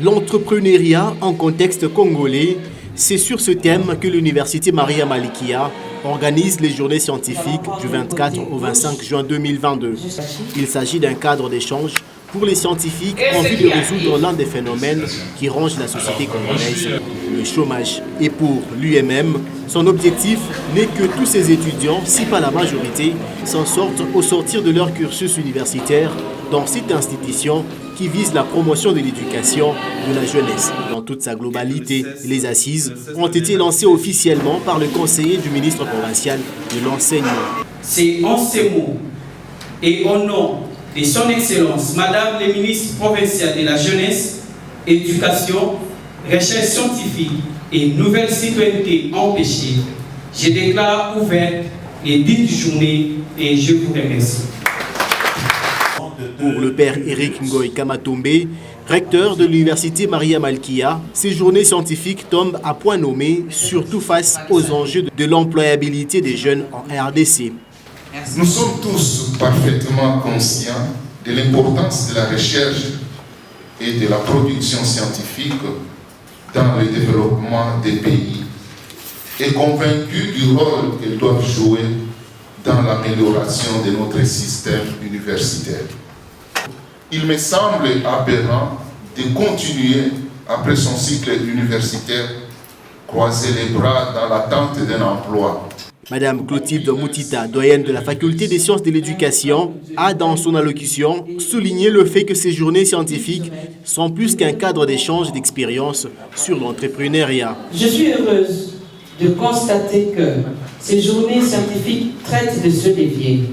L'entrepreneuriat en contexte congolais, c'est sur ce thème que l'Université Maria Malikia organise les journées scientifiques du 24 au 25 juin 2022. Il s'agit d'un cadre d'échange pour les scientifiques en vue de résoudre l'un des phénomènes qui rongent la société congolaise, le chômage. Et pour l'UMM, son objectif n'est que tous ces étudiants, si pas la majorité, s'en sortent au sortir de leur cursus universitaire dans cette institution qui vise la promotion de l'éducation de la jeunesse. Dans toute sa globalité, les assises ont été lancées officiellement par le conseiller du ministre provincial de l'enseignement. C'est en ces mots et au nom de son Excellence, Madame le ministre provincial de la jeunesse, éducation, recherche scientifique et nouvelle citoyenneté empêchée, je déclare ouverte les dites journées et je vous remercie. Pour le père Eric Ngoy Kamatombe, recteur de l'Université Maria Malikia, ces journées scientifiques tombent à point nommé, surtout face aux enjeux de l'employabilité des jeunes en RDC. Nous sommes tous parfaitement conscients de l'importance de la recherche et de la production scientifique dans le développement des pays et convaincus du rôle qu'elles doivent jouer dans l'amélioration de notre système universitaire. Il me semble aberrant de continuer, après son cycle universitaire, croiser les bras dans l'attente d'un emploi. Madame Clotilde Moutita, doyenne de la faculté des sciences de l'éducation, a dans son allocution souligné le fait que ces journées scientifiques sont plus qu'un cadre d'échange d'expériences sur l'entrepreneuriat. Je suis heureuse de constater que ces journées scientifiques traitent de ce levier,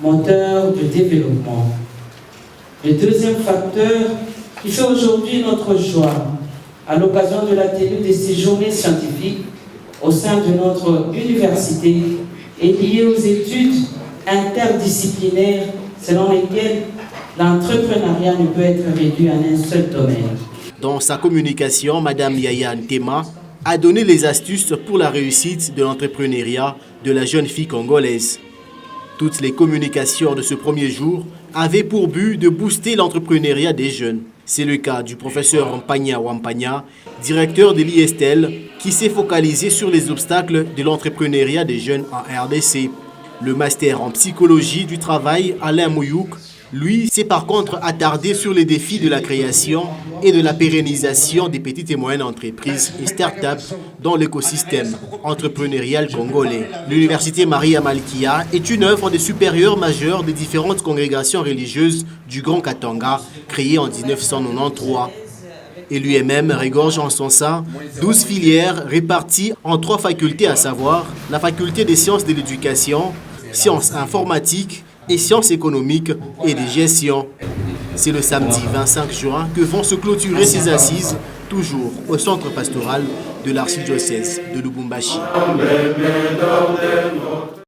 moteur de développement. Le deuxième facteur qui fait aujourd'hui notre joie à l'occasion de la tenue de ces journées scientifiques au sein de notre université est lié aux études interdisciplinaires selon lesquelles l'entrepreneuriat ne peut être réduit à un seul domaine. Dans sa communication, Madame Yaya Ntema a donné les astuces pour la réussite de l'entrepreneuriat de la jeune fille congolaise. Toutes les communications de ce premier jour avaient pour but de booster l'entrepreneuriat des jeunes. C'est le cas du professeur Mpanya Wampanya, directeur de l'ISTEL, qui s'est focalisé sur les obstacles de l'entrepreneuriat des jeunes en RDC. Le master en psychologie du travail, Alain Mouyouk, lui, s'est par contre attardé sur les défis de la création et de la pérennisation des petites et moyennes entreprises et start-up dans l'écosystème entrepreneurial congolais. L'Université Maria Malikia est une œuvre des supérieurs majeurs des différentes congrégations religieuses du Grand Katanga, créée en 1993. Et l'UMM regorge en son sein 12 filières réparties en 3 facultés, à savoir la faculté des sciences de l'éducation, sciences informatiques et sciences économiques et de gestion. C'est le samedi 25 juin que vont se clôturer ces assises, toujours au centre pastoral de l'archidiocèse de Lubumbashi.